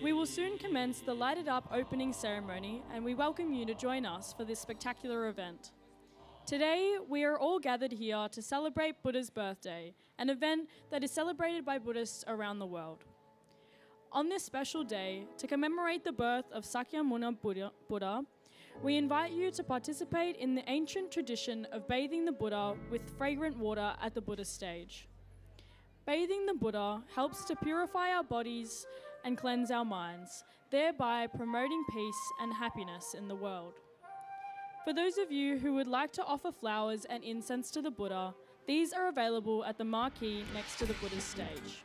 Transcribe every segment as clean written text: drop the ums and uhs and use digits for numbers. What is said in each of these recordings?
We will soon commence the lighted up opening ceremony, and we welcome you to join us for this spectacular event. Today, we are all gathered here to celebrate Buddha's birthday, an event that is celebrated by Buddhists around the world. On this special day, to commemorate the birth of Sakyamuni Buddha, we invite you to participate in the ancient tradition of bathing the Buddha with fragrant water at the Buddha stage. Bathing the Buddha helps to purify our bodies and cleanse our minds, thereby promoting peace and happiness in the world. For those of you who would like to offer flowers and incense to the Buddha, these are available at the marquee next to the Buddha's stage.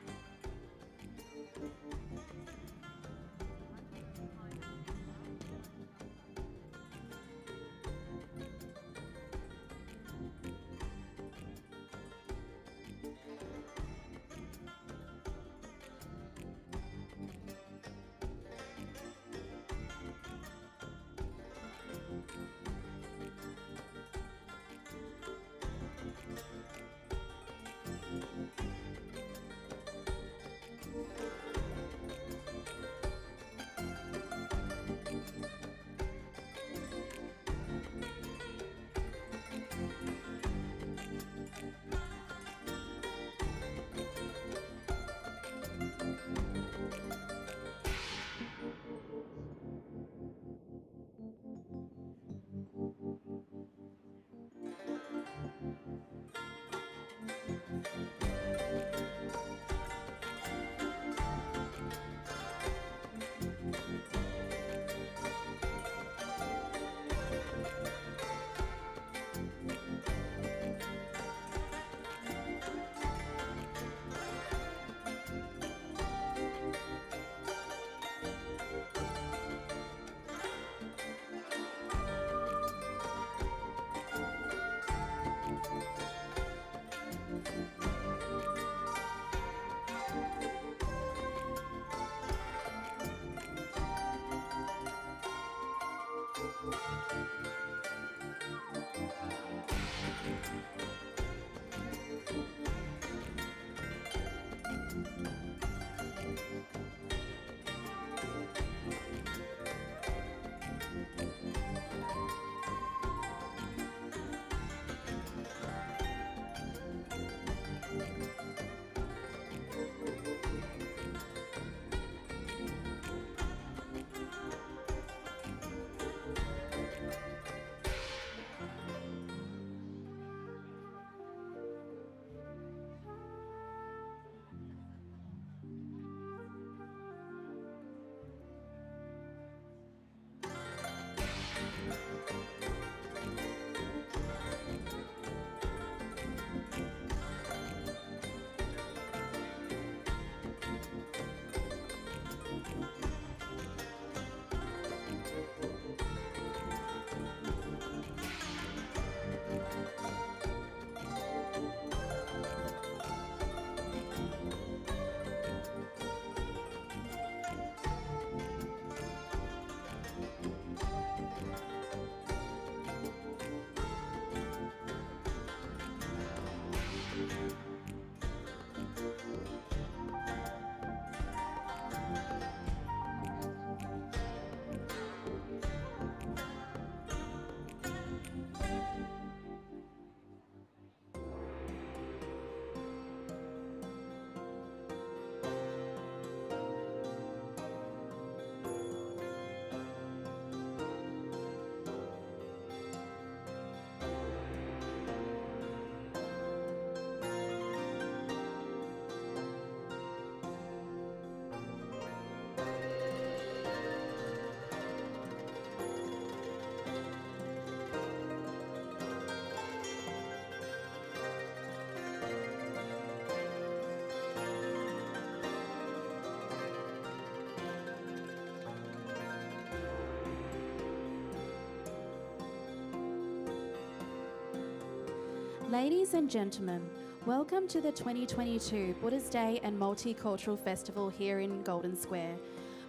Ladies and gentlemen, welcome to the 2022 Buddha's Day and Multicultural Festival here in Golden Square.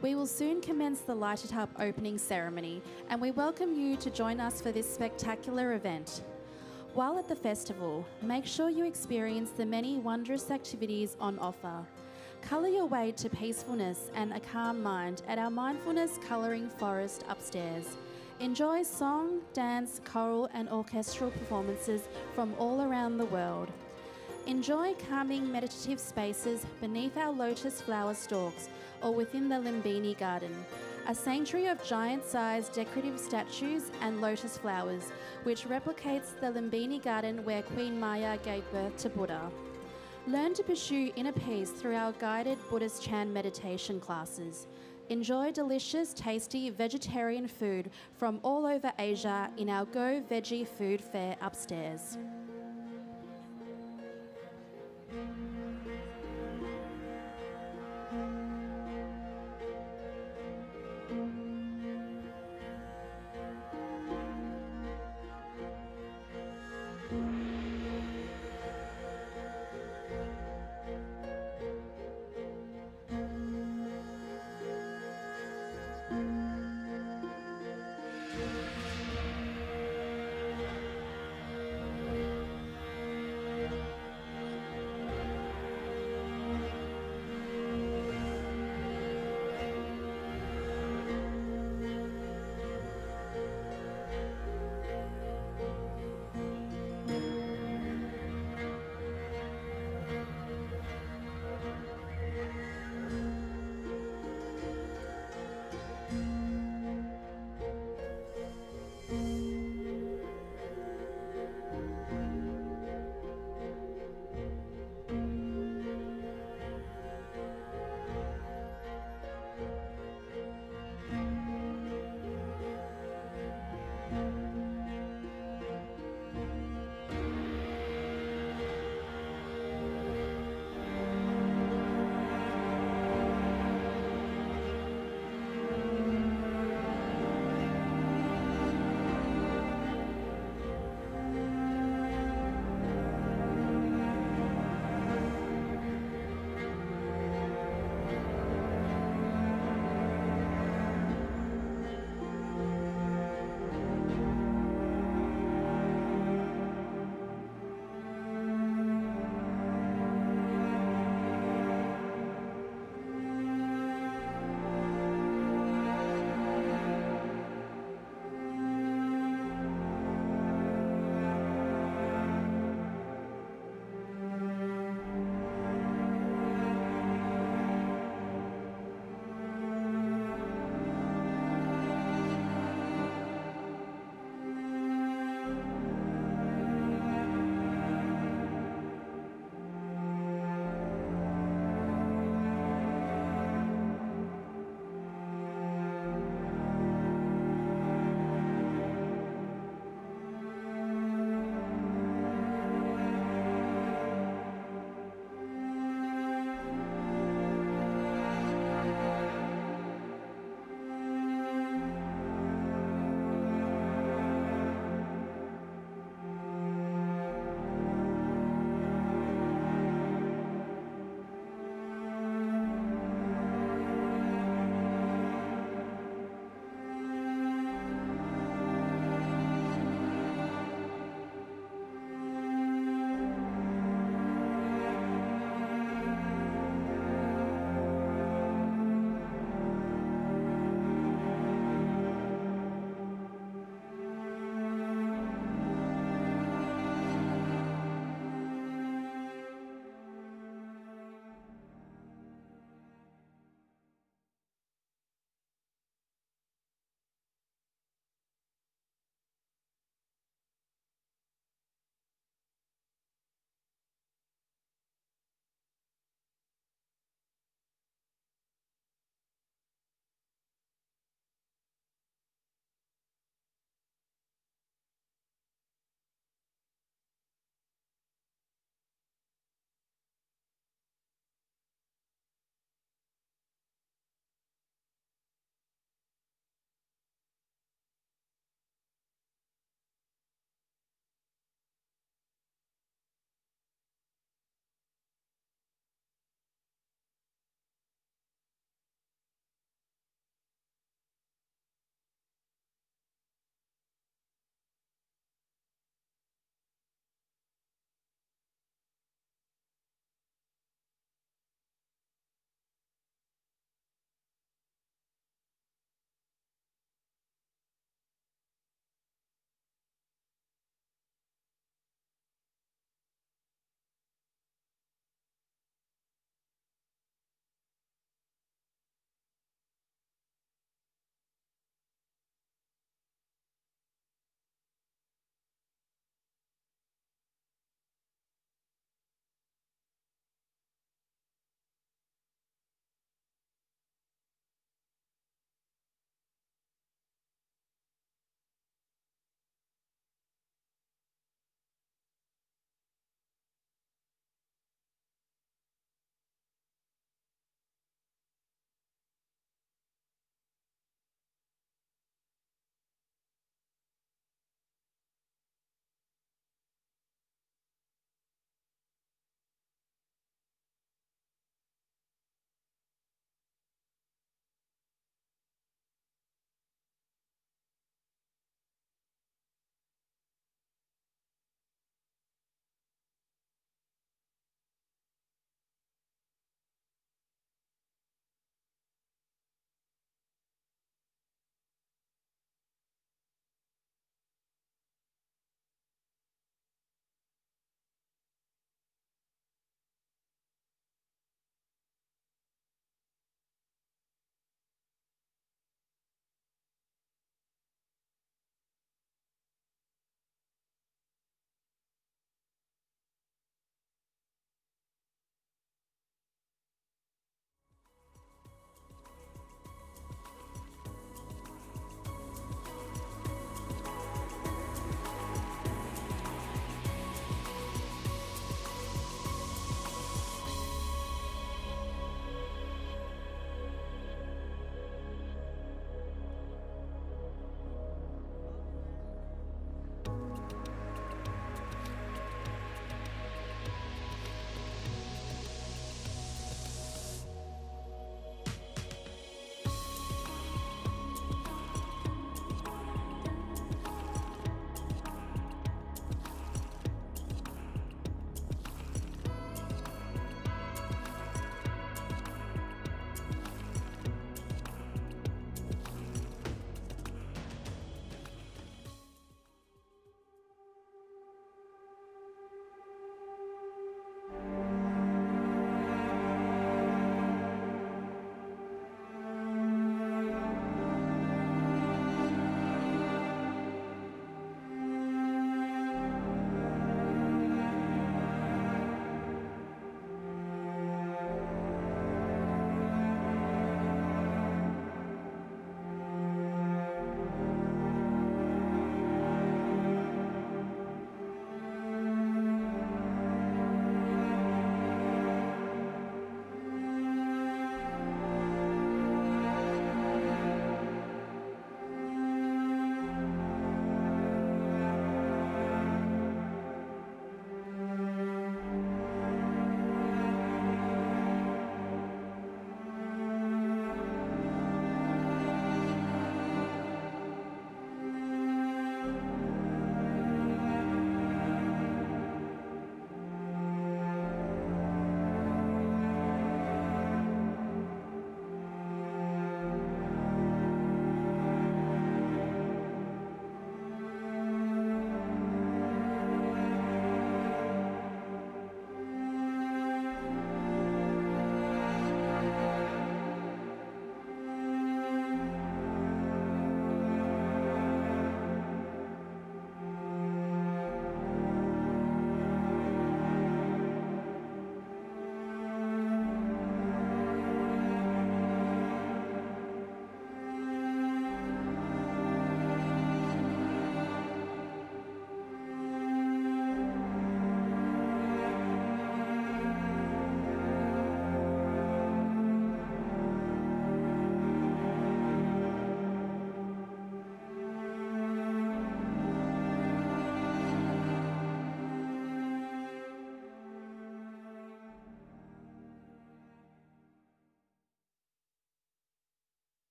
We will soon commence the lighted up opening ceremony, and we welcome you to join us for this spectacular event. While at the festival, make sure you experience the many wondrous activities on offer. Colour your way to peacefulness and a calm mind at our Mindfulness Colouring Forest upstairs. Enjoy song, dance, choral and orchestral performances from all around the world. Enjoy calming meditative spaces beneath our lotus flower stalks or within the Lumbini garden, a sanctuary of giant-sized decorative statues and lotus flowers, which replicates the Lumbini garden where Queen Maya gave birth to Buddha. Learn to pursue inner peace through our guided Buddhist Chan meditation classes. Enjoy delicious, tasty vegetarian food from all over Asia in our Go Veggie Food Fair upstairs.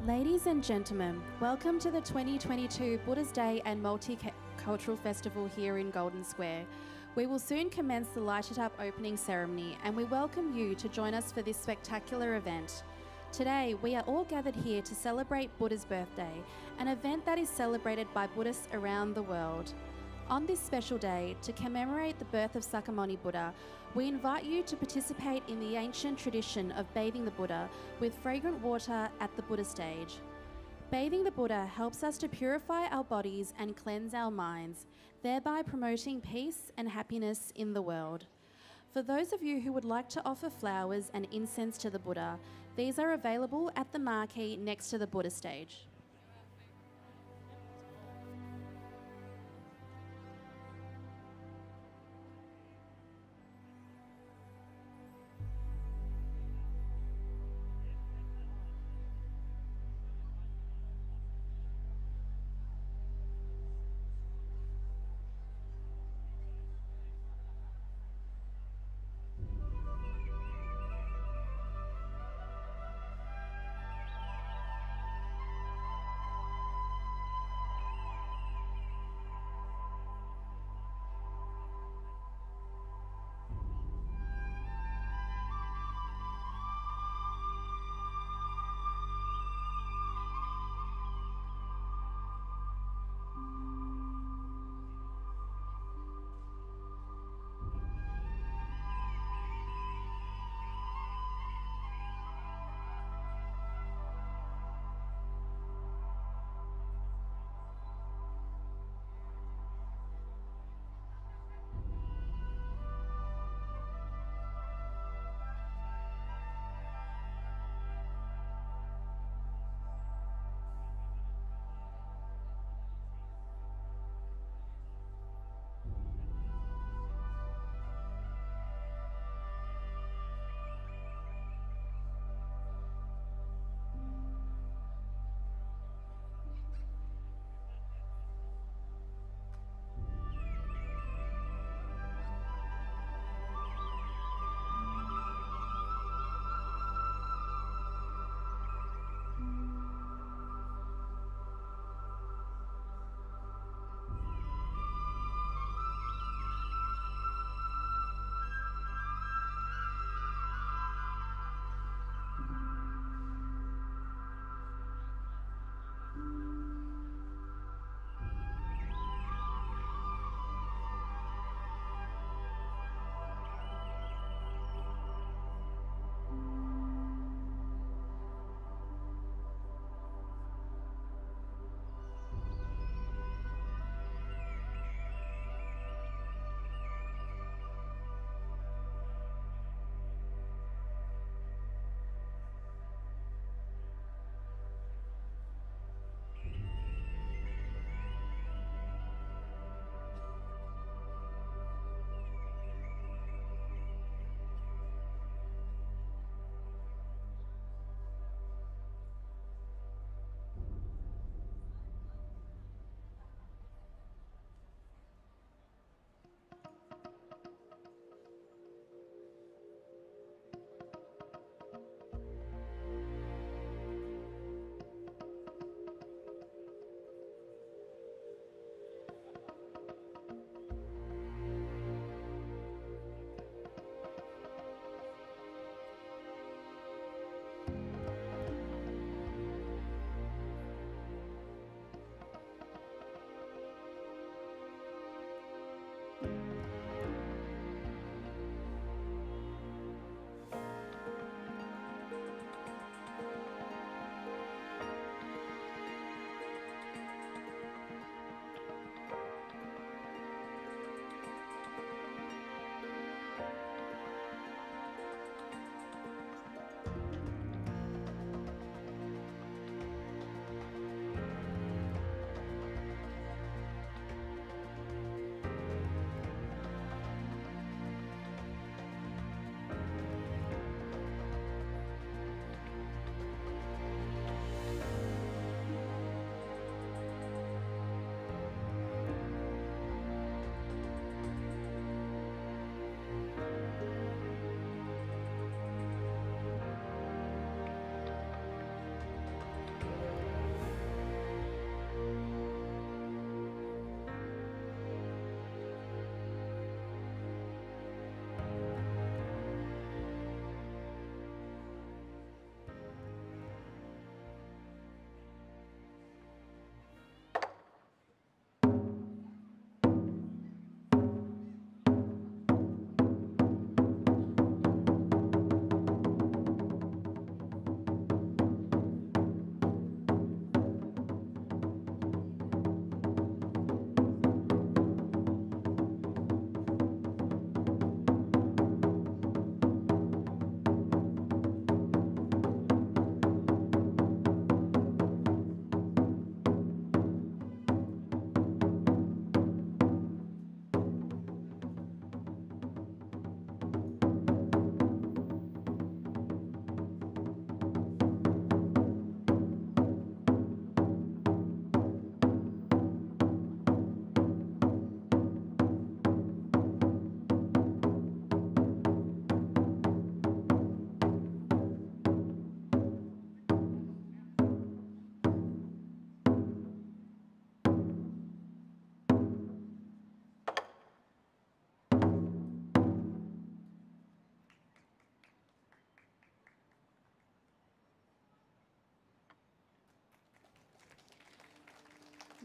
Ladies and gentlemen, welcome to the 2022 Buddha's Day and Multicultural Festival here in Golden Square. We will soon commence the lighted up opening ceremony, and we welcome you to join us for this spectacular event. Today, we are all gathered here to celebrate Buddha's birthday, an event that is celebrated by Buddhists around the world. On this special day, to commemorate the birth of Sakyamuni Buddha, we invite you to participate in the ancient tradition of bathing the Buddha with fragrant water at the Buddha stage. Bathing the Buddha helps us to purify our bodies and cleanse our minds, thereby promoting peace and happiness in the world. For those of you who would like to offer flowers and incense to the Buddha, these are available at the marquee next to the Buddha stage.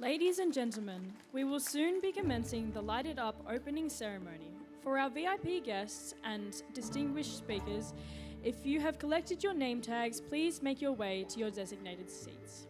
Ladies and gentlemen, we will soon be commencing the lighted up opening ceremony. For our VIP guests and distinguished speakers, if you have collected your name tags, please make your way to your designated seats.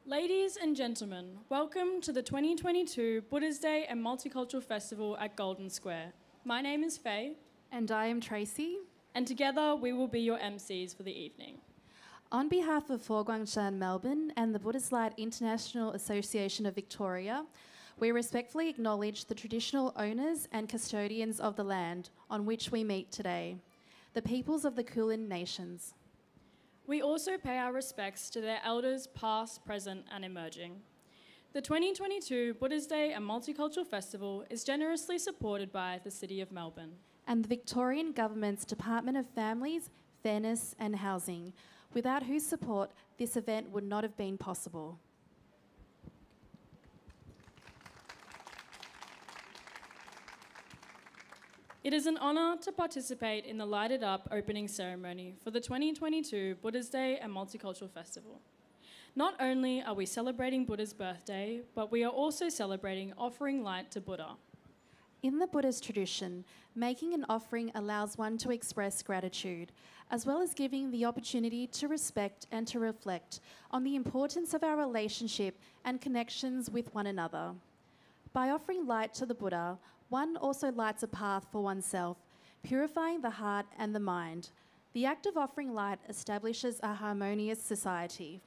Ladies and gentlemen, welcome to the 2022 Buddha's Day and Multicultural Festival at Golden Square. My name is Faye. And I am Tracy. And together we will be your MCs for the evening. On behalf of Guang Shan Melbourne and the Buddhist Light International Association of Victoria, we respectfully acknowledge the traditional owners and custodians of the land on which we meet today, the peoples of the Kulin Nations. We also pay our respects to their elders past, present and emerging. The 2022 Buddha's Day and Multicultural Festival is generously supported by the City of Melbourne and the Victorian Government's Department of Families, Fairness and Housing, without whose support this event would not have been possible. It is an honour to participate in the lighted up opening ceremony for the 2022 Buddha's Day and Multicultural Festival. Not only are we celebrating Buddha's birthday, but we are also celebrating offering light to Buddha. In the Buddhist tradition, making an offering allows one to express gratitude, as well as giving the opportunity to respect and to reflect on the importance of our relationship and connections with one another. By offering light to the Buddha, one also lights a path for oneself, purifying the heart and the mind. The act of offering light establishes a harmonious society.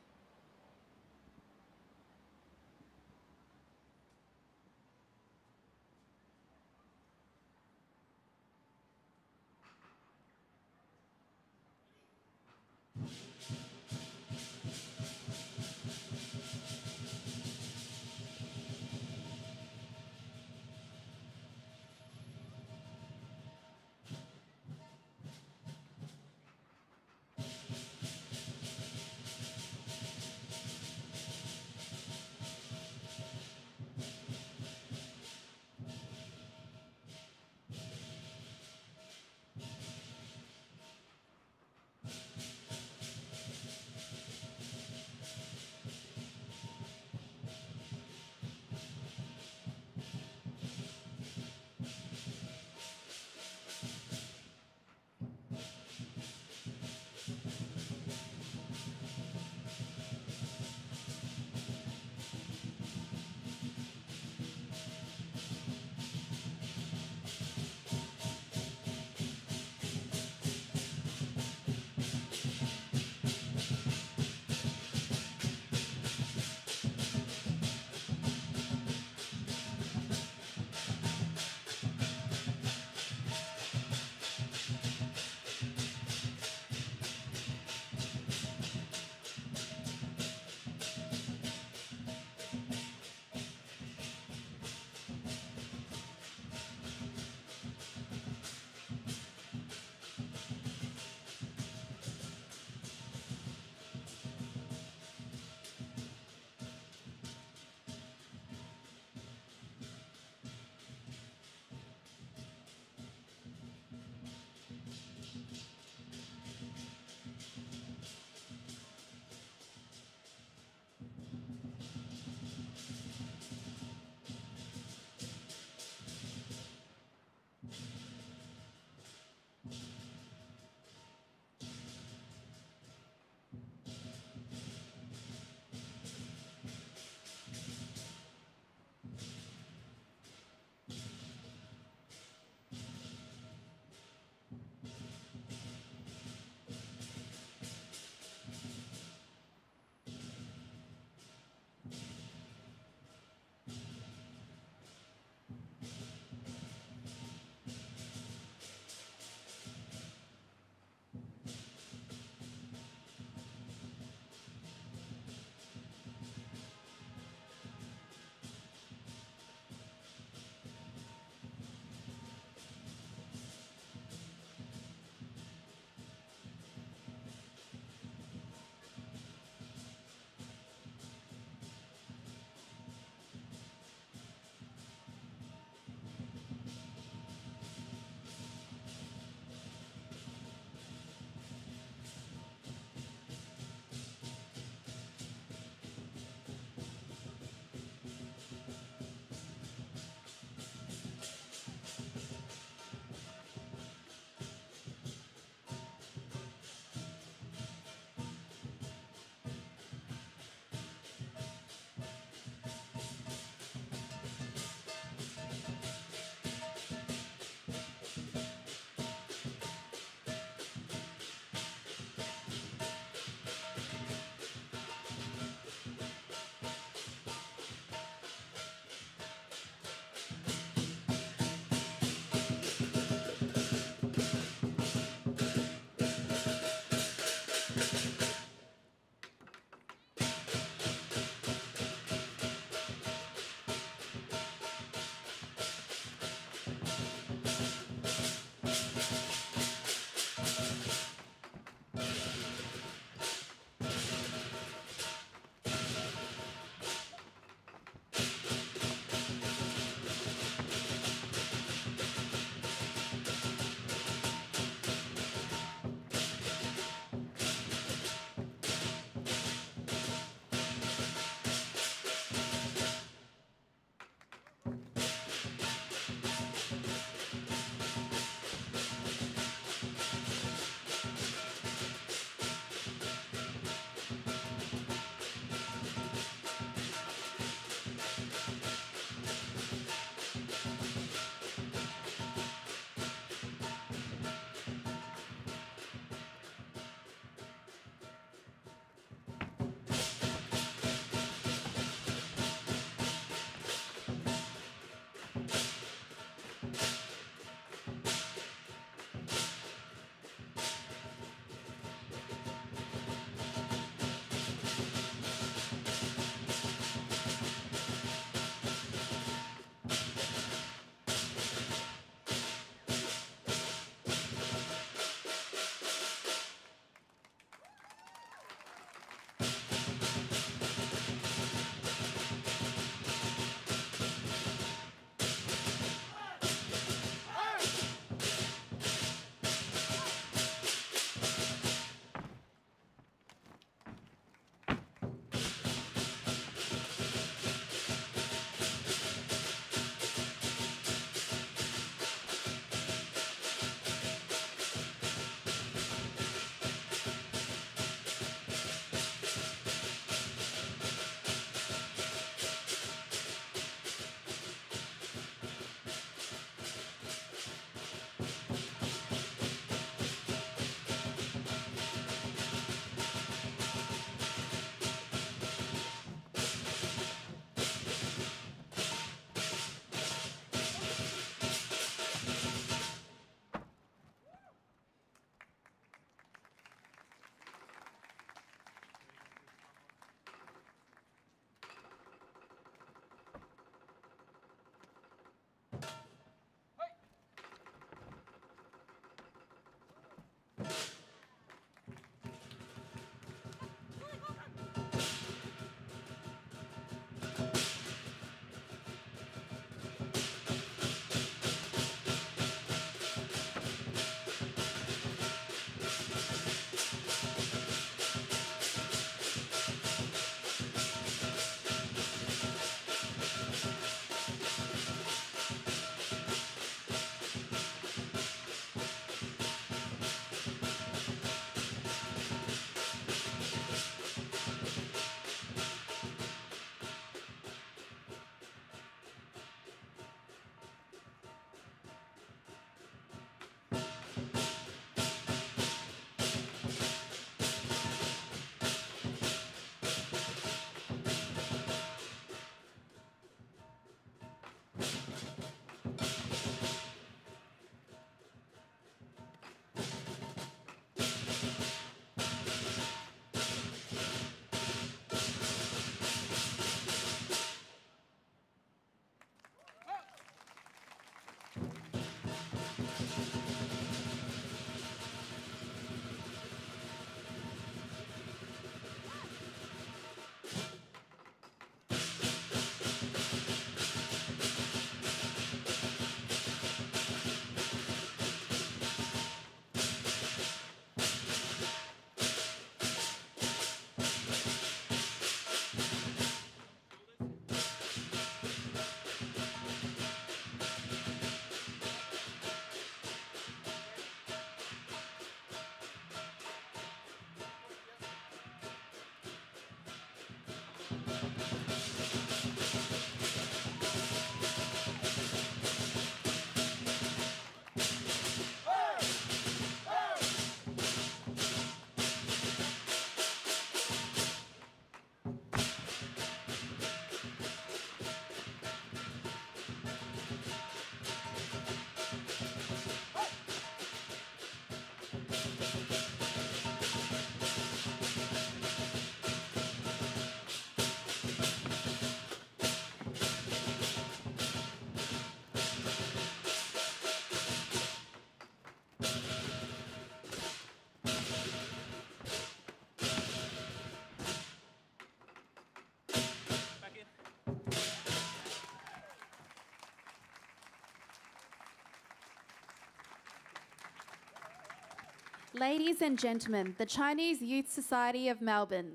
Ladies and gentlemen, the Chinese Youth Society of Melbourne.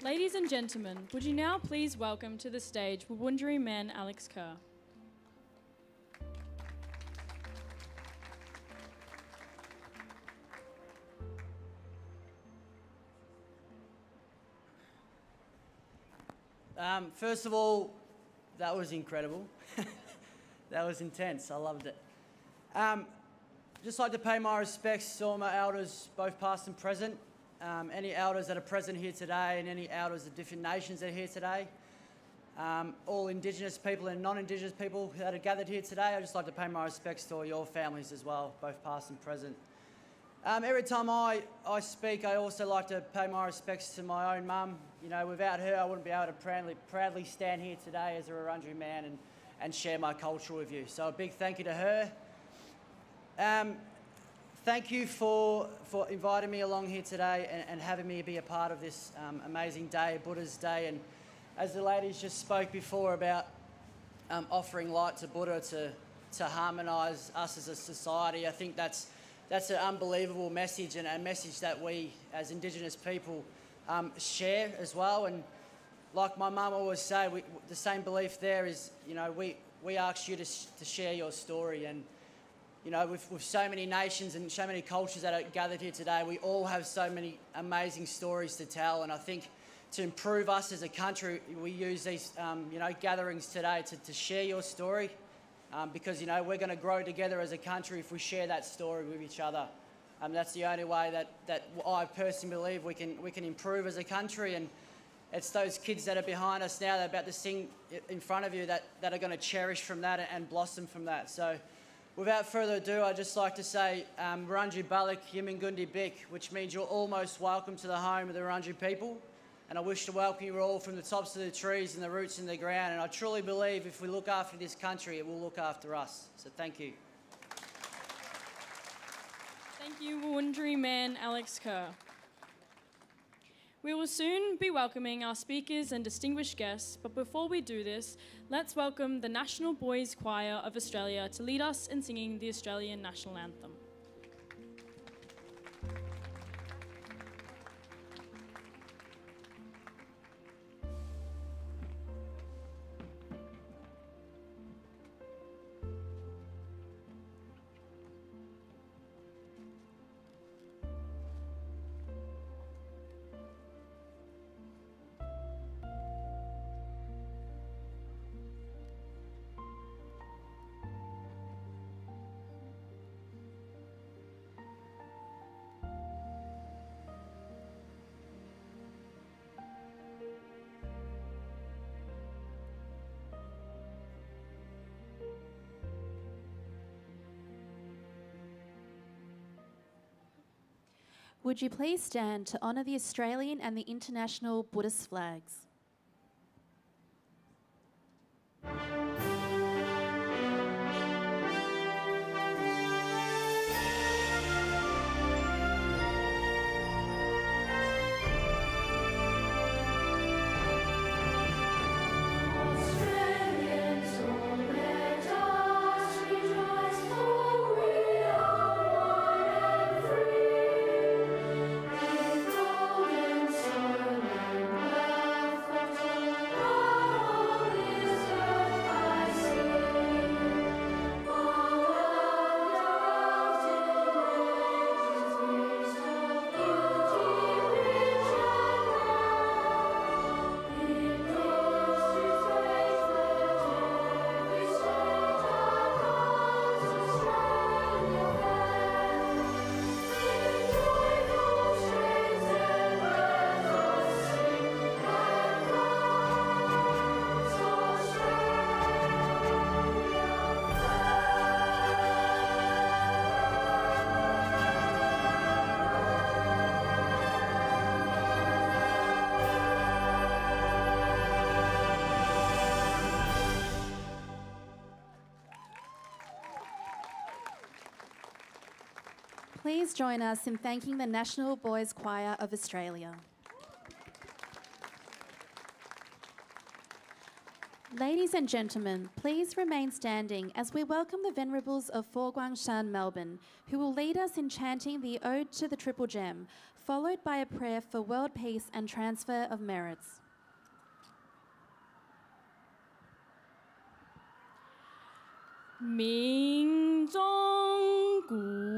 Ladies and gentlemen, would you now please welcome to the stage Bodhi Man Ko. First of all, that was incredible. That was intense. I loved it. Just like to pay my respects to all my elders, both past and present. Any elders that are present here today and any elders of different nations that are here today. All Indigenous people and non-Indigenous people that are gathered here today, I'd just like to pay my respects to all your families as well, both past and present. Every time I speak, I also like to pay my respects to my own mum. You know, without her, I wouldn't be able to proudly stand here today as a Wurundjeri man and share my culture with you. So a big thank you to her. Thank you for inviting me along here today and having me be a part of this amazing day, Buddha's Day. And as the ladies just spoke before about offering light to Buddha to harmonise us as a society, I think that's an unbelievable message and a message that we as Indigenous people share as well. And like my mum always say, the same belief there is, you know, we ask you to share your story. And you know, with so many nations and so many cultures that are gathered here today, we all have so many amazing stories to tell. And I think to improve us as a country, we use these, you know, gatherings today to share your story because, you know, we're going to grow together as a country if we share that story with each other. That's the only way that I personally believe we can improve as a country. And it's those kids that are behind us now that are about to sing in front of you that are going to cherish from that and blossom from that. So without further ado, I'd just like to say Wurundjeri Balik Yimingundi Bik, which means you're almost welcome to the home of the Wurundjeri people. And I wish to welcome you all from the tops of the trees and the roots in the ground. And I truly believe if we look after this country, it will look after us. So thank you. Thank you, Wurundjeri Man Ko. We will soon be welcoming our speakers and distinguished guests, but before we do this, let's welcome the National Boys Choir of Australia to lead us in singing the Australian National Anthem. Would you please stand to honour the Australian and the international Buddhist flags? Please join us in thanking the National Boys Choir of Australia. Ladies and gentlemen, please remain standing as we welcome the Venerables of Guang, Shan, Melbourne, who will lead us in chanting the Ode to the Triple Gem, followed by a prayer for world peace and transfer of merits. Ming Zong Gu.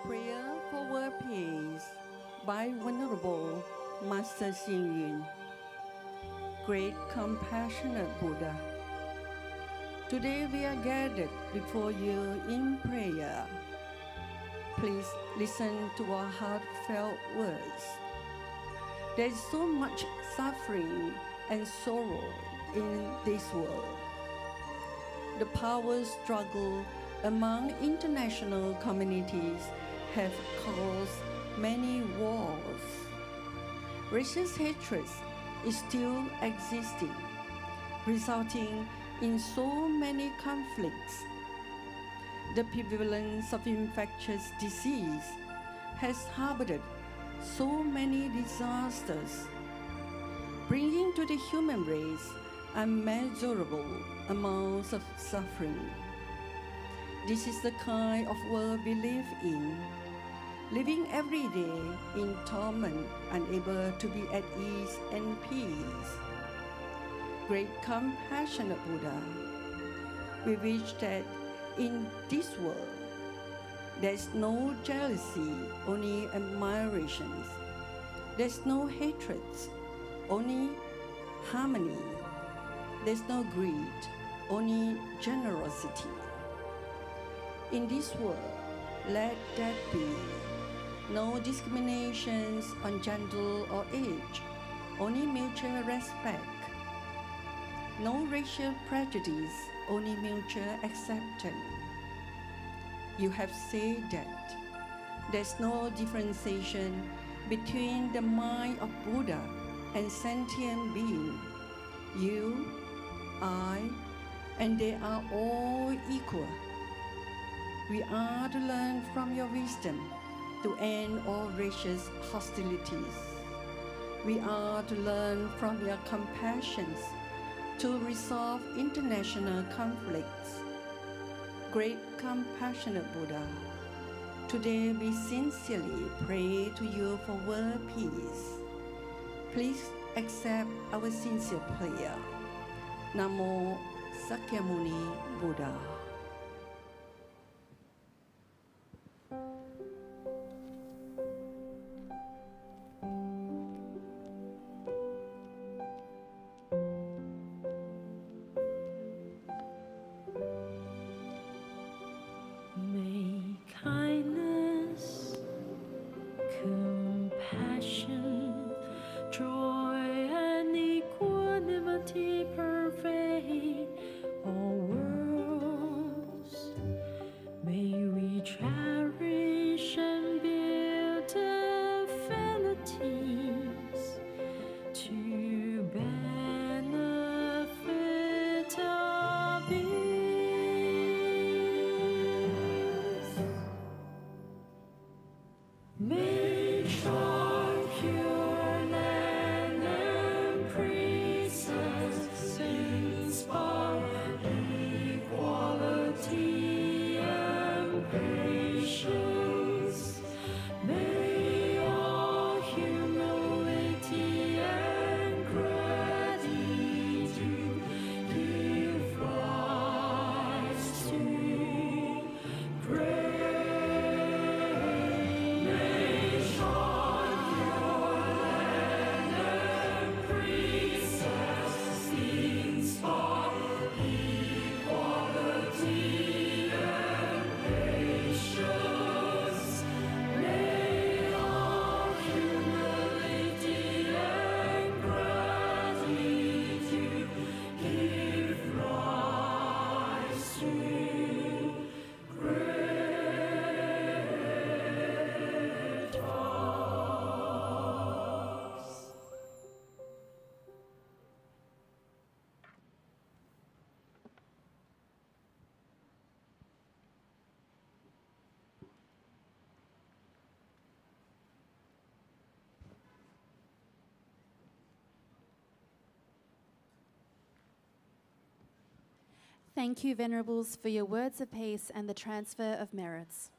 Prayer for World Peace by Venerable Master Xing Yun, Great Compassionate Buddha. Today we are gathered before you in prayer. Please listen to our heartfelt words. There is so much suffering and sorrow in this world. The power struggle among international communities have caused many wars. Racist hatred is still existing, resulting in so many conflicts. The prevalence of infectious disease has harbored so many disasters, bringing to the human race unmeasurable amounts of suffering. This is the kind of world we live in, living every day in torment, unable to be at ease and peace. Great compassionate Buddha, we wish that in this world, there's no jealousy, only admirations. There's no hatreds, only harmony. There's no greed, only generosity. In this world, let that be. No discriminations on gender or age, only mutual respect. No racial prejudice, only mutual acceptance. You have said that there's no differentiation between the mind of Buddha and sentient being. You, I, and they are all equal. We are to learn from your wisdom to end all racial hostilities. We are to learn from your compassion to resolve international conflicts. Great compassionate Buddha, today we sincerely pray to you for world peace. Please accept our sincere prayer. Namo Sakyamuni Buddha. Thank you, Venerables, for your words of peace and the transfer of merits.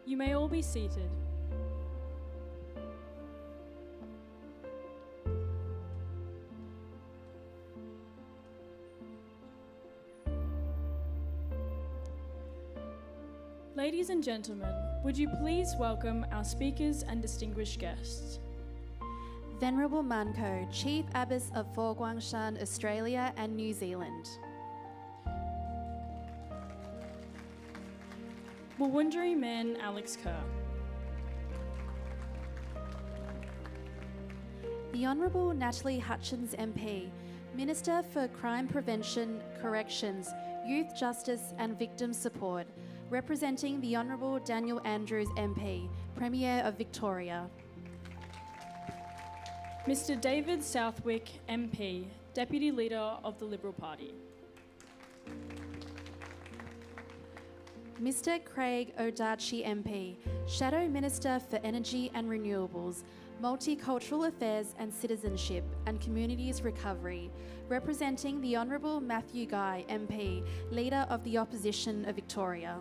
You may all be seated. Ladies and gentlemen, would you please welcome our speakers and distinguished guests. Venerable Man Ko, Chief Abbess of Guang, Shan, Australia and New Zealand. Multicultural Man Ko. The Honourable Natalie Hutchins MP, Minister for Crime Prevention, Corrections, Youth Justice and Victim Support, representing the Honourable Daniel Andrews MP, Premier of Victoria. Mr. David Southwick MP, Deputy Leader of the Liberal Party. Mr. Craig Odachi MP, Shadow Minister for Energy and Renewables, Multicultural Affairs and Citizenship and Communities Recovery, representing the Honourable Matthew Guy MP, Leader of the Opposition of Victoria.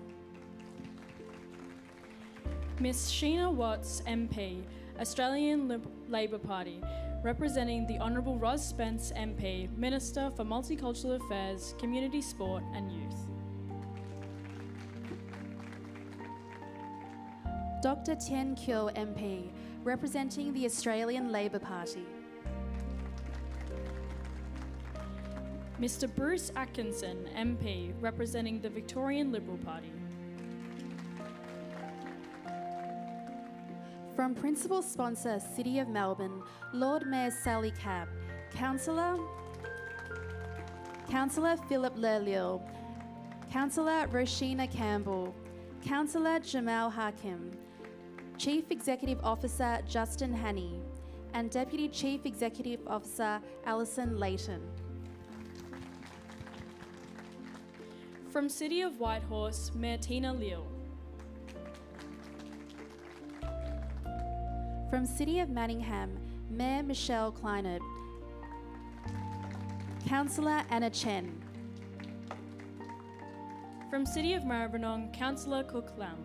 Miss Sheena Watts MP, Australian Labor Party, representing the Honourable Ros Spence MP, Minister for Multicultural Affairs, Community Sport and Youth. Dr. Tien Kyo MP, representing the Australian Labor Party. Mr. Bruce Atkinson MP, representing the Victorian Liberal Party. From Principal Sponsor, City of Melbourne, Lord Mayor Sally Capp, Councillor Philip Lerlil, Councillor Roshina Campbell, Councillor Jamal Hakim, Chief Executive Officer Justin Hanney, and Deputy Chief Executive Officer Alison Layton. From City of Whitehorse, Mayor Tina Leal. From City of Manningham, Mayor Michelle Kleinert, Councillor Anna Chen. From City of Maribyrnong, Councillor Cook Lam.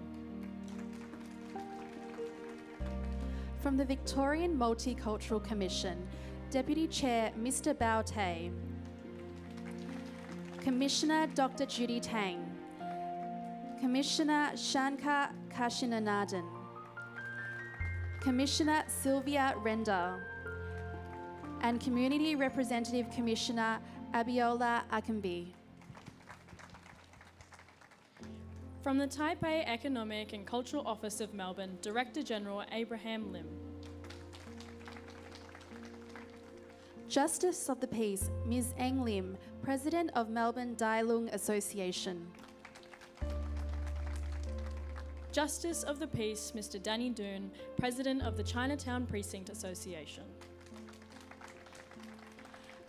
From the Victorian Multicultural Commission, Deputy Chair Mr. Bao Tay, Commissioner Dr. Judy Tang, Commissioner Shankar Kashinanadan, Commissioner Sylvia Renda, and Community Representative Commissioner Abiola Akambi. From the Taipei Economic and Cultural Office of Melbourne, Director General Abraham Lim. Justice of the Peace, Ms. Eng Lim, President of Melbourne Dialung Association. Justice of the Peace, Mr. Danny Doon, President of the Chinatown Precinct Association.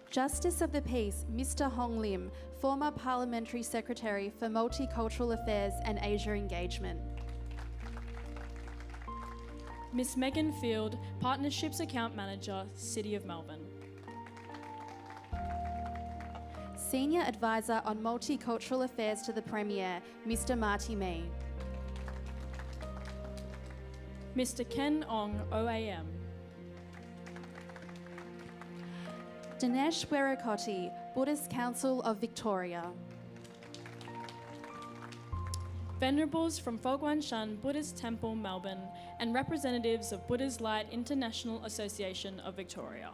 Justice of the Peace, Mr. Hong Lim, former Parliamentary Secretary for Multicultural Affairs and Asia Engagement. Miss Megan Field, Partnerships Account Manager, City of Melbourne. Senior Advisor on Multicultural Affairs to the Premier, Mr. Marty May. Mr. Ken Ong, OAM. Dinesh Werakoti, Buddhist Council of Victoria. Venerables from Fo Guang Shan Buddhist Temple, Melbourne, and representatives of Buddha's Light International Association of Victoria.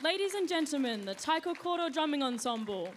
Ladies and gentlemen, the Taiko Koro Drumming Ensemble.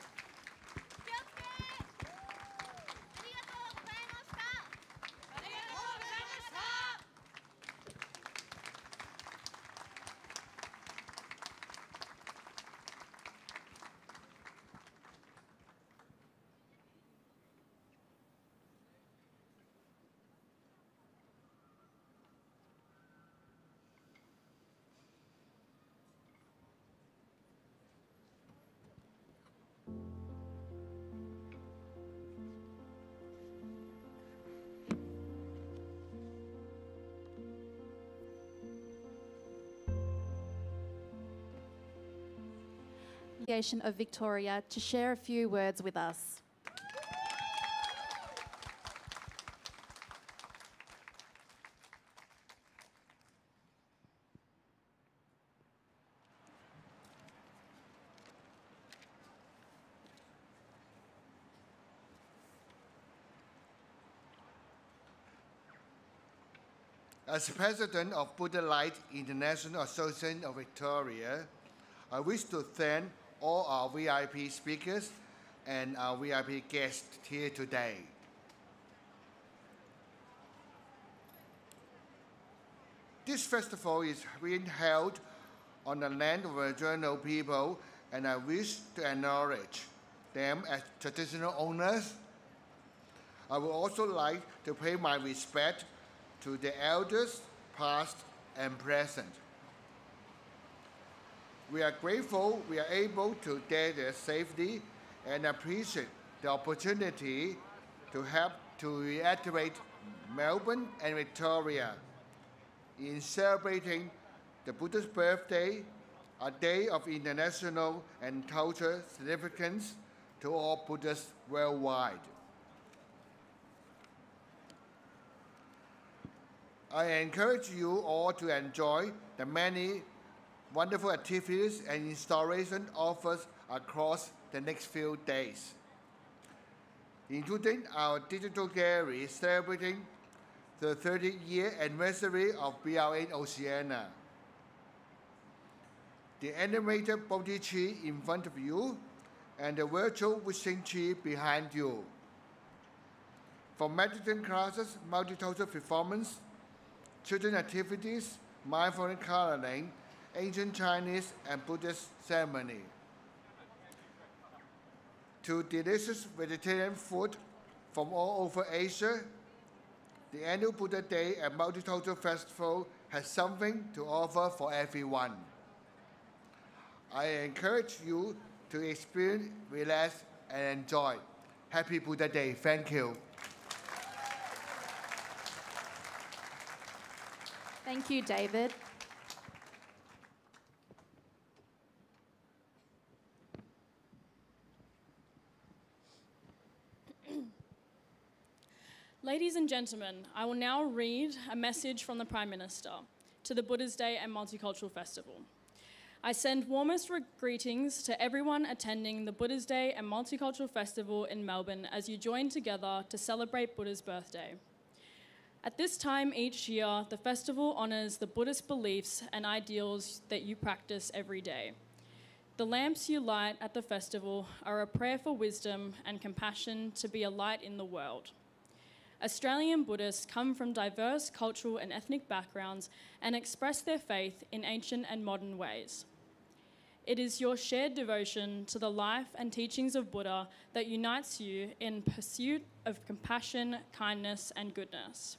Of Victoria to share a few words with us. As President of Buddha Light International Association of Victoria, I wish to thank all our VIP speakers and our VIP guests here today. This festival is being held on the land of Aboriginal people, and I wish to acknowledge them as traditional owners. I would also like to pay my respect to the elders, past and present. We are grateful we are able to gather safely and appreciate the opportunity to help to reiterate Melbourne and Victoria in celebrating the Buddha's birthday, a day of international and cultural significance to all Buddhists worldwide. I encourage you all to enjoy the many wonderful activities and installation offers across the next few days, including our digital gallery celebrating the 30th-year anniversary of BRA Oceania, the animated Bodhi Tree in front of you, and the virtual wishing tree behind you. For meditation classes, multicultural performance, children activities, mindfulness coloring, ancient Chinese and Buddhist ceremony, to delicious vegetarian food from all over Asia, the annual Buddha Day and Multicultural Festival has something to offer for everyone. I encourage you to experience, relax, and enjoy. Happy Buddha Day. Thank you. Thank you, David. Ladies and gentlemen, I will now read a message from the Prime Minister to the Buddha's Day and Multicultural Festival. I send warmest greetings to everyone attending the Buddha's Day and Multicultural Festival in Melbourne as you join together to celebrate Buddha's birthday. At this time each year, the festival honours the Buddhist beliefs and ideals that you practice every day. The lamps you light at the festival are a prayer for wisdom and compassion to be a light in the world. Australian Buddhists come from diverse cultural and ethnic backgrounds and express their faith in ancient and modern ways. It is your shared devotion to the life and teachings of Buddha that unites you in pursuit of compassion, kindness, and goodness.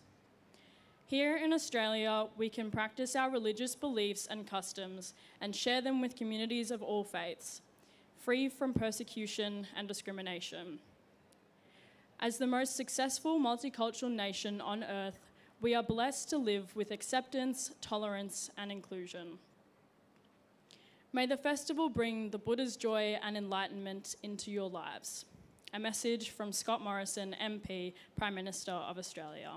Here in Australia, we can practice our religious beliefs and customs and share them with communities of all faiths, free from persecution and discrimination. As the most successful multicultural nation on earth, we are blessed to live with acceptance, tolerance, and inclusion. May the festival bring the Buddha's joy and enlightenment into your lives. A message from Scott Morrison, MP, Prime Minister of Australia.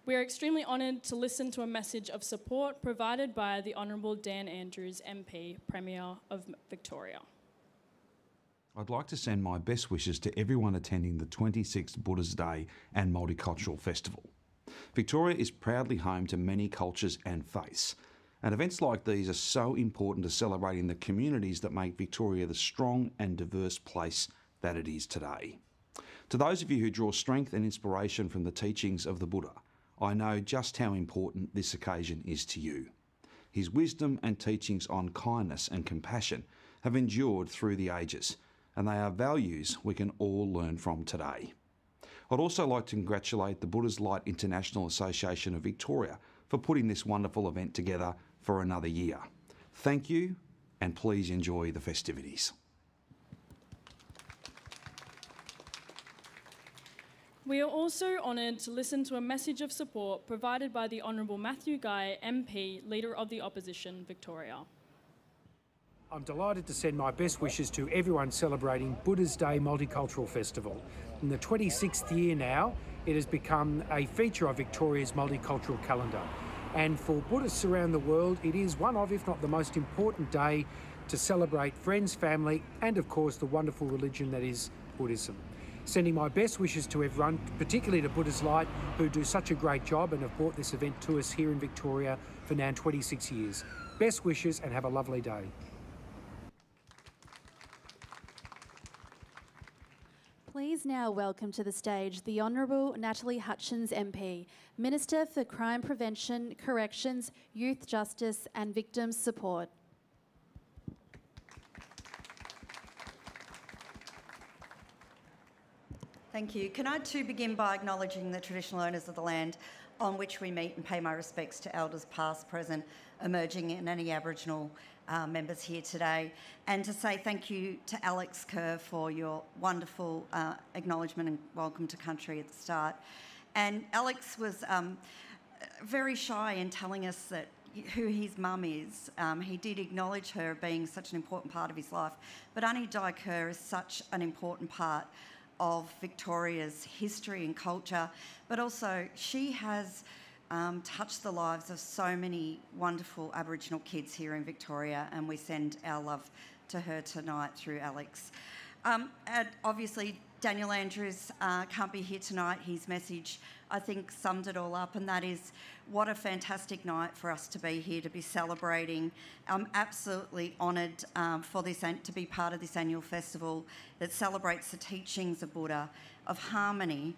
We are extremely honoured to listen to a message of support provided by the Honourable Dan Andrews, MP, Premier of Victoria. I'd like to send my best wishes to everyone attending the 26th Buddha's Day and Multicultural Festival. Victoria is proudly home to many cultures and faiths, and events like these are so important to celebrating the communities that make Victoria the strong and diverse place that it is today. To those of you who draw strength and inspiration from the teachings of the Buddha, I know just how important this occasion is to you. His wisdom and teachings on kindness and compassion have endured through the ages, and they are values we can all learn from today. I'd also like to congratulate the Buddha's Light International Association of Victoria for putting this wonderful event together for another year. Thank you, and please enjoy the festivities. We are also honoured to listen to a message of support provided by the Honourable Matthew Guy, MP, Leader of the Opposition, Victoria. I'm delighted to send my best wishes to everyone celebrating Buddha's Day Multicultural Festival. In the 26th year now, it has become a feature of Victoria's multicultural calendar. And for Buddhists around the world, it is one of, if not the most important day to celebrate friends, family, and of course the wonderful religion that is Buddhism. Sending my best wishes to everyone, particularly to Buddha's Light, who do such a great job and have brought this event to us here in Victoria for now 26 years. Best wishes and have a lovely day. Please now welcome to the stage the Honourable Natalie Hutchins MP, Minister for Crime Prevention, Corrections, Youth Justice and Victims Support. Thank you. Can I too begin by acknowledging the traditional owners of the land on which we meet and pay my respects to elders past, present, emerging and any Aboriginal members here today, and to say thank you to Alex Kerr for your wonderful acknowledgement and welcome to country at the start. And Alex was very shy in telling us that who his mum is. He did acknowledge her being such an important part of his life, but Annie Di Kerr is such an important part of Victoria's history and culture, but also she has touched the lives of so many wonderful Aboriginal kids here in Victoria, and we send our love to her tonight through Alex. And obviously, Daniel Andrews can't be here tonight. His message, I think, summed it all up, and that is what a fantastic night for us to be here, to be celebrating. I'm absolutely honoured for this to be part of this annual festival that celebrates the teachings of Buddha, of harmony,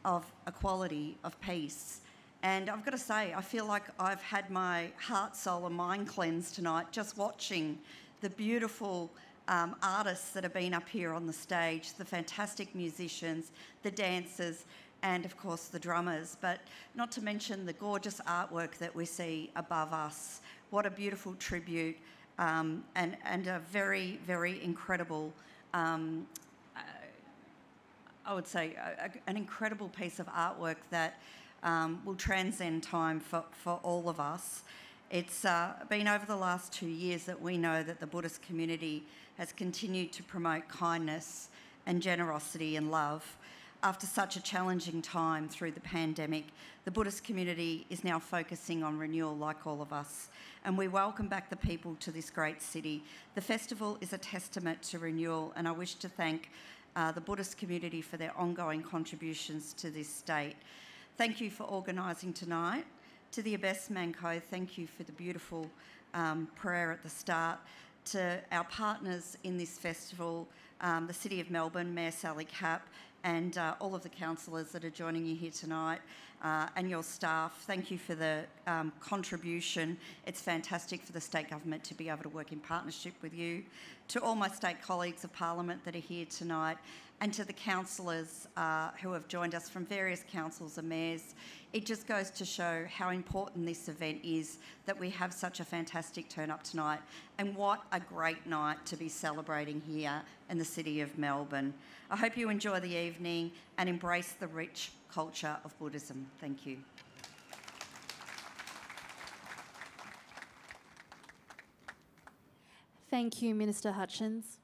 of equality, of peace. And I've got to say, I feel like I've had my heart, soul and mind cleansed tonight just watching the beautiful artists that have been up here on the stage, the fantastic musicians, the dancers, and of course the drummers, but not to mention the gorgeous artwork that we see above us. What a beautiful tribute and a very, very incredible, I would say, an incredible piece of artwork that will transcend time for all of us. It's been over the last 2 years that we know that the Buddhist community has continued to promote kindness and generosity and love. After such a challenging time through the pandemic, the Buddhist community is now focusing on renewal like all of us, and we welcome back the people to this great city. The festival is a testament to renewal, and I wish to thank the Buddhist community for their ongoing contributions to this state. Thank you for organising tonight. To the Abbess Man Ko, thank you for the beautiful prayer at the start. To our partners in this festival, the City of Melbourne, Mayor Sally Capp, and all of the councillors that are joining you here tonight, and your staff, thank you for the contribution. It's fantastic for the state government to be able to work in partnership with you. To all my state colleagues of Parliament that are here tonight, and to the councillors who have joined us from various councils and mayors, it just goes to show how important this event is, that we have such a fantastic turn up tonight, and what a great night to be celebrating here in the City of Melbourne. I hope you enjoy the evening and embrace the rich culture of Buddhism. Thank you. Thank you, Minister Hutchins.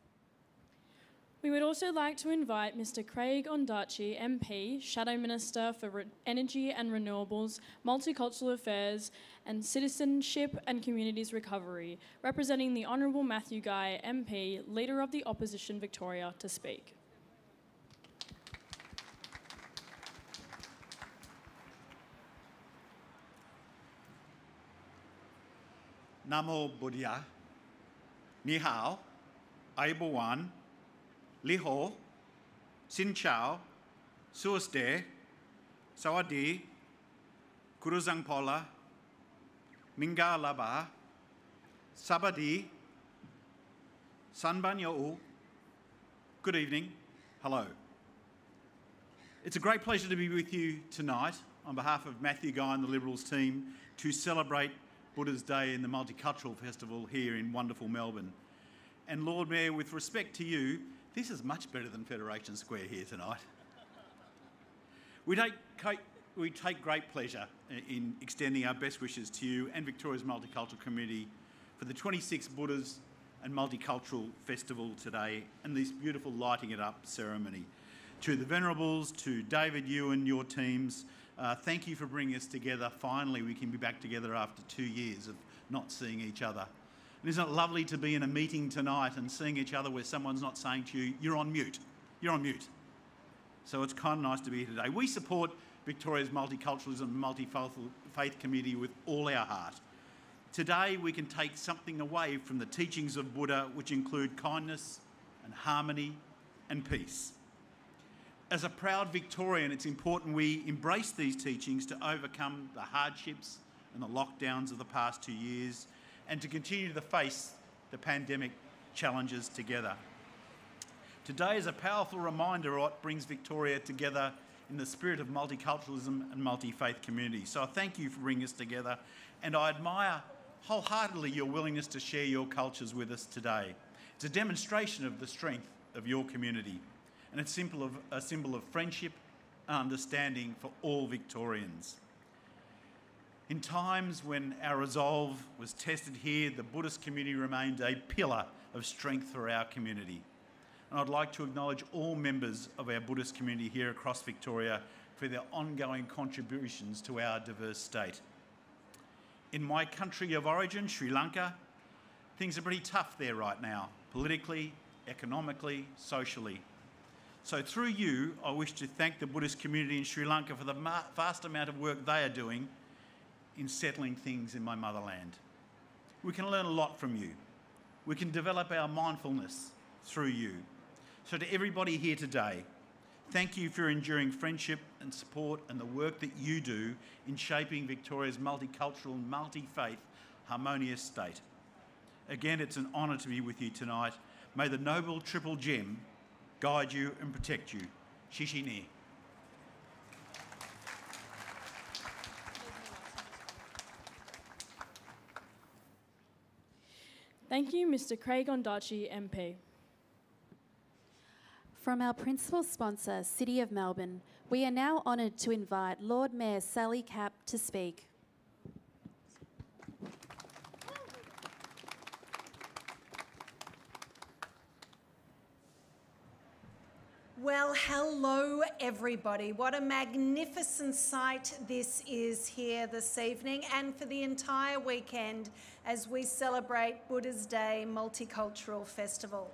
We would also like to invite Mr. Craig Ondaatje, MP, Shadow Minister for Energy and Renewables, Multicultural Affairs and Citizenship and Communities Recovery, representing the Honourable Matthew Guy, MP, Leader of the Opposition Victoria, to speak. Namo Buddhaya, Ni Hao, Aibowan, Liho, Xin Chao, Suoste, Sawadi, Kuruzang Pola, Minga Laba, Sabadi, Sanbanyo. Good evening. Hello. It's a great pleasure to be with you tonight on behalf of Matthew Guy and the Liberals team to celebrate Buddha's Day in the Multicultural Festival here in wonderful Melbourne. And Lord Mayor, with respect to you, this is much better than Federation Square here tonight. We take great pleasure in extending our best wishes to you and Victoria's multicultural community for the 26th Buddha's and Multicultural Festival today and this beautiful lighting it up ceremony. To the Venerables, to David, you and your teams, thank you for bringing us together. Finally, we can be back together after 2 years of not seeing each other. And isn't it lovely to be in a meeting tonight and seeing each other where someone's not saying to you, you're on mute. You're on mute. So it's kind of nice to be here today. We support Victoria's multiculturalism and multi-faith community with all our heart. Today we can take something away from the teachings of Buddha, which include kindness and harmony and peace. As a proud Victorian, it's important we embrace these teachings to overcome the hardships and the lockdowns of the past 2 years and to continue to face the pandemic challenges together. Today is a powerful reminder of what brings Victoria together in the spirit of multiculturalism and multi-faith community. So I thank you for bringing us together, and I admire wholeheartedly your willingness to share your cultures with us today. It's a demonstration of the strength of your community, and it's a symbol of friendship and understanding for all Victorians. In times when our resolve was tested here, the Buddhist community remained a pillar of strength for our community. And I'd like to acknowledge all members of our Buddhist community here across Victoria for their ongoing contributions to our diverse state. In my country of origin, Sri Lanka, things are pretty tough there right now, politically, economically, socially. So through you, I wish to thank the Buddhist community in Sri Lanka for the vast amount of work they are doing in settling things in my motherland. We can learn a lot from you. We can develop our mindfulness through you. So to everybody here today, thank you for enduring friendship and support and the work that you do in shaping Victoria's multicultural, multi-faith, harmonious state. Again, it's an honour to be with you tonight. May the noble triple gem guide you and protect you. Shishi Ni. Thank you, Mr. Craig Ondaatje, MP. From our principal sponsor, City of Melbourne, we are now honoured to invite Lord Mayor Sally Capp to speak. Well, hello everybody. What a magnificent sight this is here this evening and for the entire weekend as we celebrate Buddha's Day Multicultural Festival.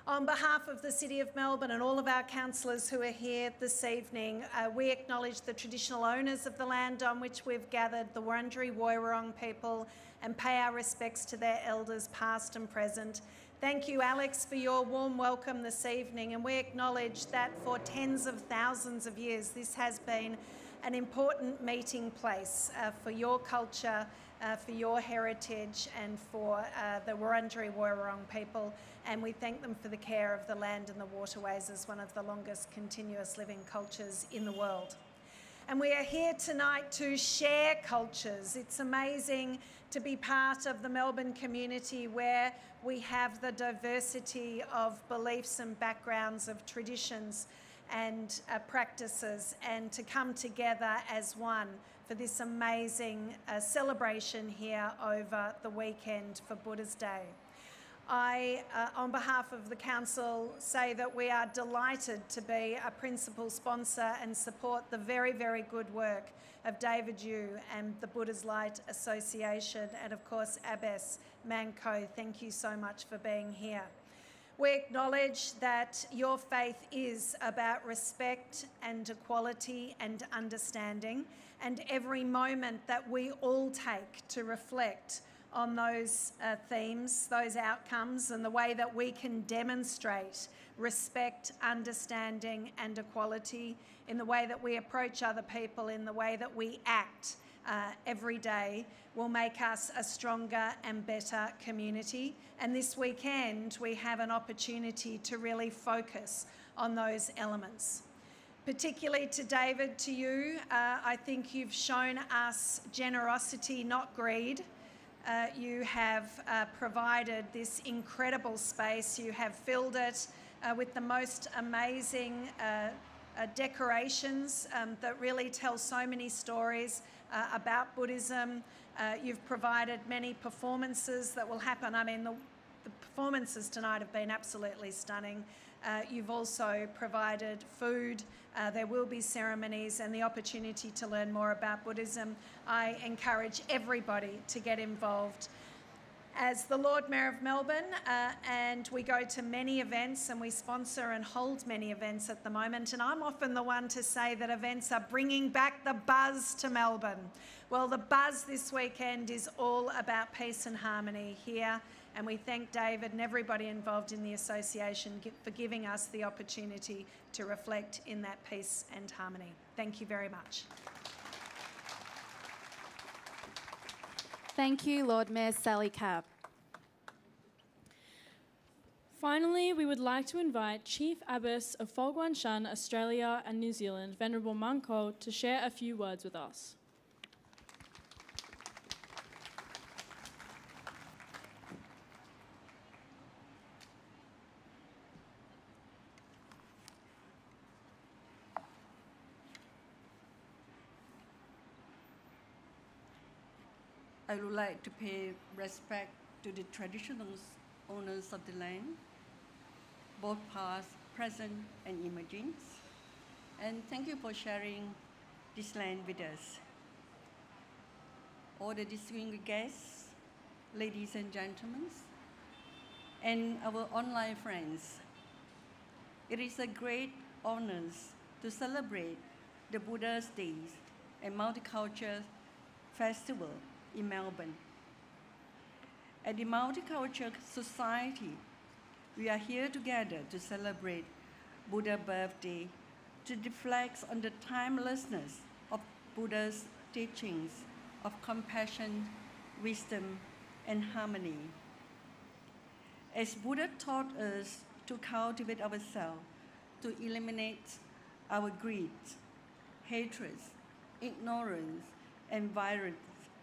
On behalf of the City of Melbourne and all of our councillors who are here this evening, we acknowledge the traditional owners of the land on which we've gathered, the Wurundjeri Woiwurrung people, and pay our respects to their elders past and present. Thank you, Alex, for your warm welcome this evening, and we acknowledge that for tens of thousands of years this has been an important meeting place for your culture, for your heritage and for the Wurundjeri Woiwurrung people, and we thank them for the care of the land and the waterways as one of the longest continuous living cultures in the world. And we are here tonight to share cultures. It's amazing to be part of the Melbourne community where we have the diversity of beliefs and backgrounds of traditions and practices, and to come together as one for this amazing celebration here over the weekend for Buddha's Day. I, on behalf of the Council, say that we are delighted to be a principal sponsor and support the very, very good work of David Yu and the Buddha's Light Association, and of course Abbess, Man Ko. Thank you so much for being here. We acknowledge that your faith is about respect and equality and understanding, and every moment that we all take to reflect on those themes, those outcomes, and the way that we can demonstrate respect, understanding and equality in the way that we approach other people, in the way that we act every day, will make us a stronger and better community. And this weekend we have an opportunity to really focus on those elements. Particularly to David, to you, I think you've shown us generosity, not greed. You have provided this incredible space. You have filled it with the most amazing decorations that really tell so many stories about Buddhism. You've provided many performances that will happen. I mean, the performances tonight have been absolutely stunning. You've also provided food. There will be ceremonies and the opportunity to learn more about Buddhism. I encourage everybody to get involved. As the Lord Mayor of Melbourne, and we go to many events and we sponsor and hold many events at the moment, and I'm often the one to say that events are bringing back the buzz to Melbourne. Well, the buzz this weekend is all about peace and harmony here, and we thank David and everybody involved in the association for giving us the opportunity to reflect in that peace and harmony. Thank you very much. Thank you, Lord Mayor Sally Capp. Finally, we would like to invite Chief Abbess of Guang, Shan, Australia and New Zealand, Venerable Man Ko, to share a few words with us. I would like to pay respect to the traditional owners of the land, both past, present, and emerging. And thank you for sharing this land with us. All the distinguished guests, ladies and gentlemen, and our online friends. It is a great honor to celebrate the Buddha's Days and Multicultural Festival in Melbourne. At the Multicultural Society, we are here together to celebrate Buddha's birthday, to reflect on the timelessness of Buddha's teachings of compassion, wisdom, and harmony. As Buddha taught us to cultivate ourselves, to eliminate our greed, hatred, ignorance, and violence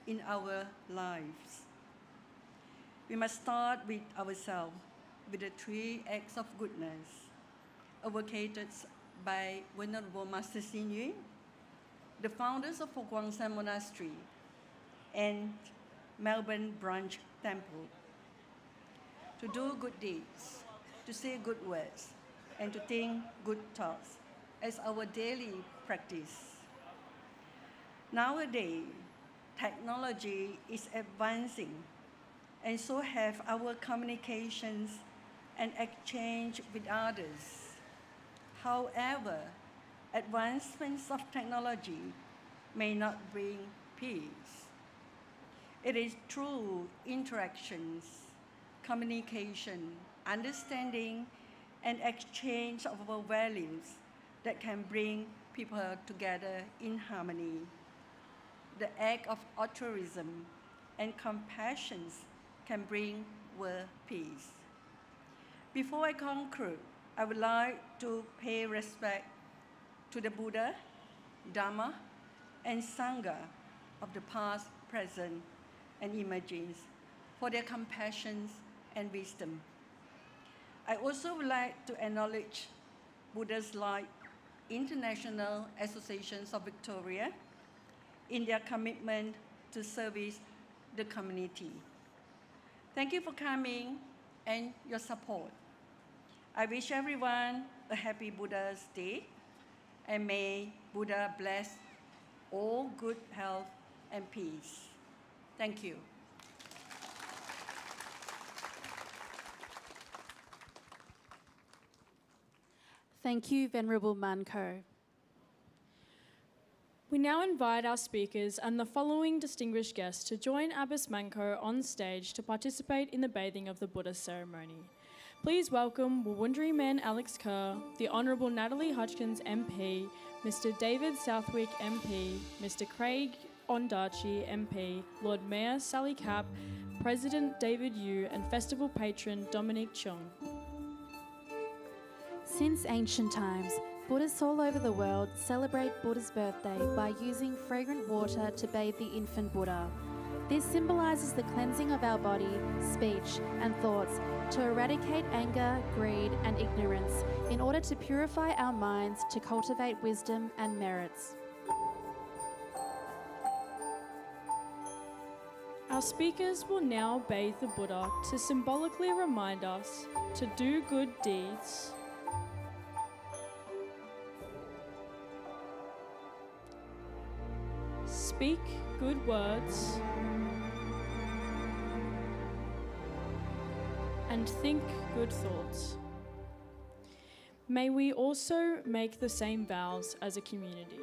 in our lives. We must start with ourselves, with the 3 acts of goodness, advocated by Venerable Master Xinyu, the founders of Guang Monastery, and Melbourne Branch Temple. To do good deeds, to say good words, and to think good thoughts as our daily practice. Nowadays, technology is advancing, and so have our communications and exchange with others. However, advancements of technology may not bring peace. It is through interactions, communication, understanding, and exchange of our values that can bring people together in harmony. The act of altruism and compassion can bring world peace. Before I conclude, I would like to pay respect to the Buddha, Dharma, and Sangha of the past, present, and emerging for their compassion and wisdom. I also would like to acknowledge Buddha's Light International Associations of Victoria in their commitment to service the community. Thank you for coming and your support. I wish everyone a happy Buddha's Day, and may Buddha bless all good health and peace. Thank you. Thank you, Venerable Man Ko. We now invite our speakers and the following distinguished guests to join Venerable Man Ko on stage to participate in the bathing of the Buddha ceremony. Please welcome Wurundjeri Man Alex Kerr, the Honourable Natalie Hutchins MP, Mr David Southwick MP, Mr Craig Ondarchi MP, Lord Mayor Sally Capp, President David Yu and Festival Patron Dominic Chung. Since ancient times, Buddhists all over the world celebrate Buddha's birthday by using fragrant water to bathe the infant Buddha. This symbolises the cleansing of our body, speech and thoughts to eradicate anger, greed and ignorance in order to purify our minds to cultivate wisdom and merits. Our speakers will now bathe the Buddha to symbolically remind us to do good deeds, speak good words, and think good thoughts. May we also make the same vows as a community.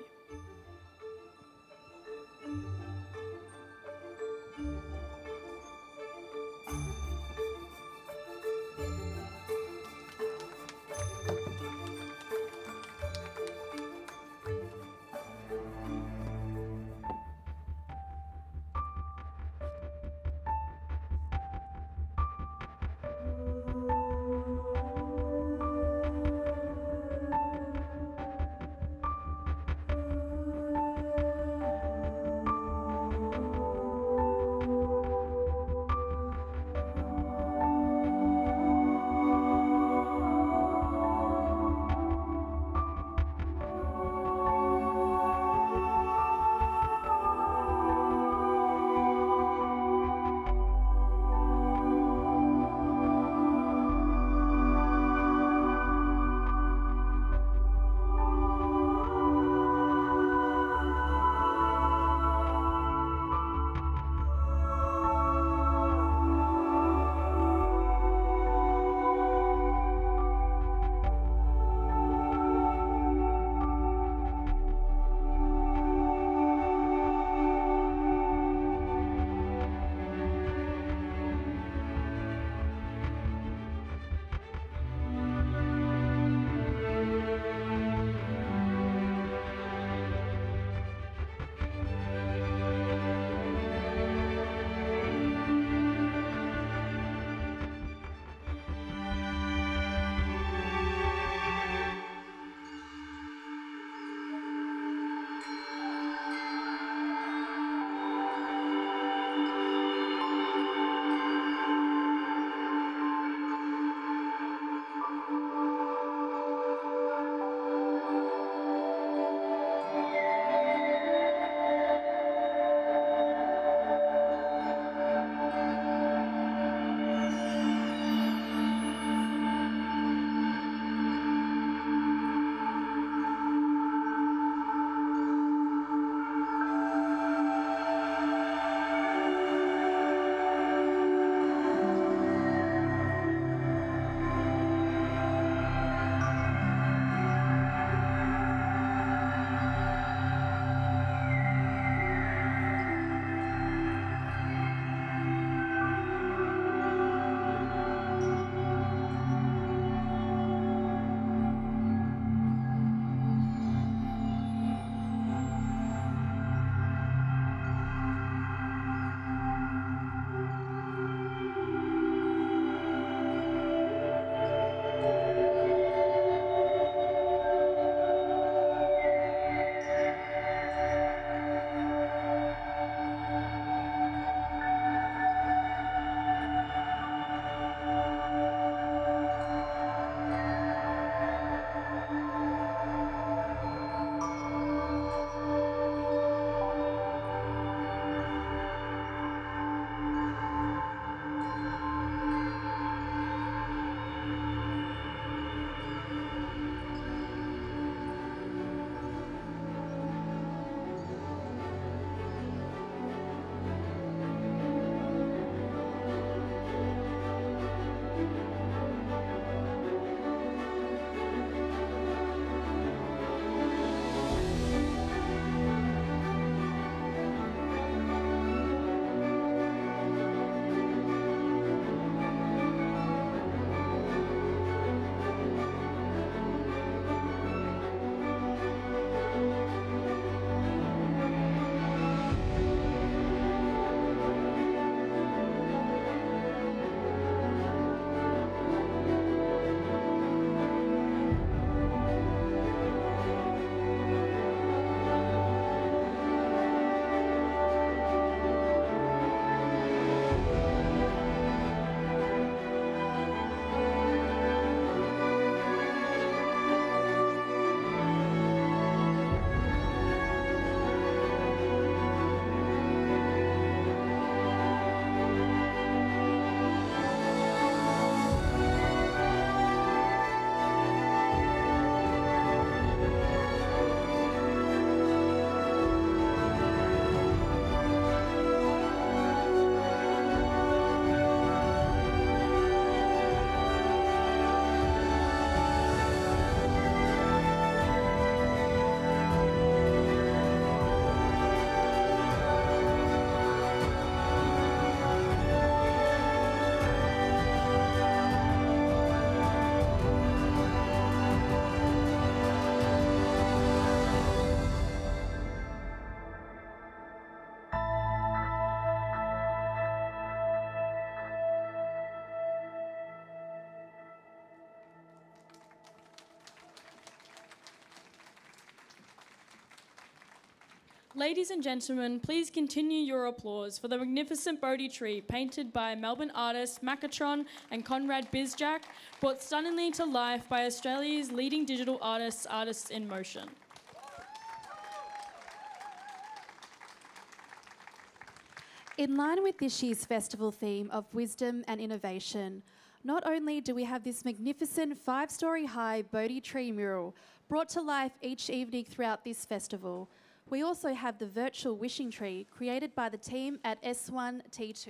Ladies and gentlemen, please continue your applause for the magnificent Bodhi tree painted by Melbourne artists Macatron and Conrad Bizjack, brought stunningly to life by Australia's leading digital artists, Artists in Motion. In line with this year's festival theme of wisdom and innovation, not only do we have this magnificent 5-story high Bodhi Tree Mural brought to life each evening throughout this festival, we also have the virtual wishing tree created by the team at S1T2.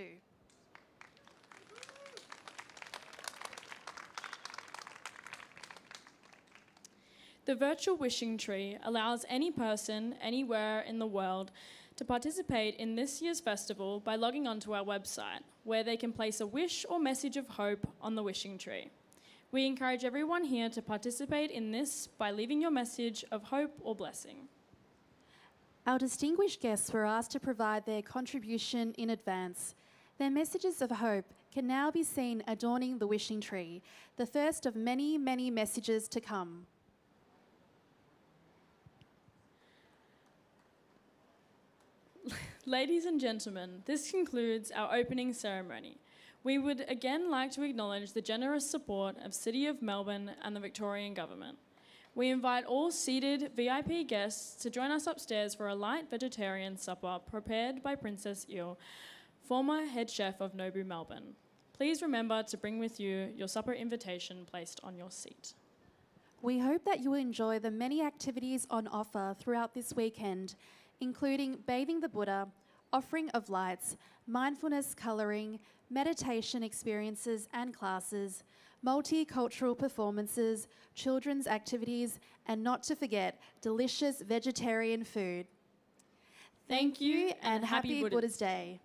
The virtual wishing tree allows any person anywhere in the world to participate in this year's festival by logging onto our website, where they can place a wish or message of hope on the wishing tree. We encourage everyone here to participate in this by leaving your message of hope or blessing. Our distinguished guests were asked to provide their contribution in advance. Their messages of hope can now be seen adorning the wishing tree, the first of many, many messages to come. Ladies and gentlemen, this concludes our opening ceremony. We would again like to acknowledge the generous support of City of Melbourne and the Victorian Government. We invite all seated VIP guests to join us upstairs for a light vegetarian supper prepared by Princess Il, former head chef of Nobu Melbourne. Please remember to bring with you your supper invitation placed on your seat. We hope that you will enjoy the many activities on offer throughout this weekend, including bathing the Buddha, offering of lights, mindfulness colouring, meditation experiences and classes, multicultural performances, children's activities, and not to forget, delicious vegetarian food. Thank you and happy Buddha's Day.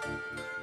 you.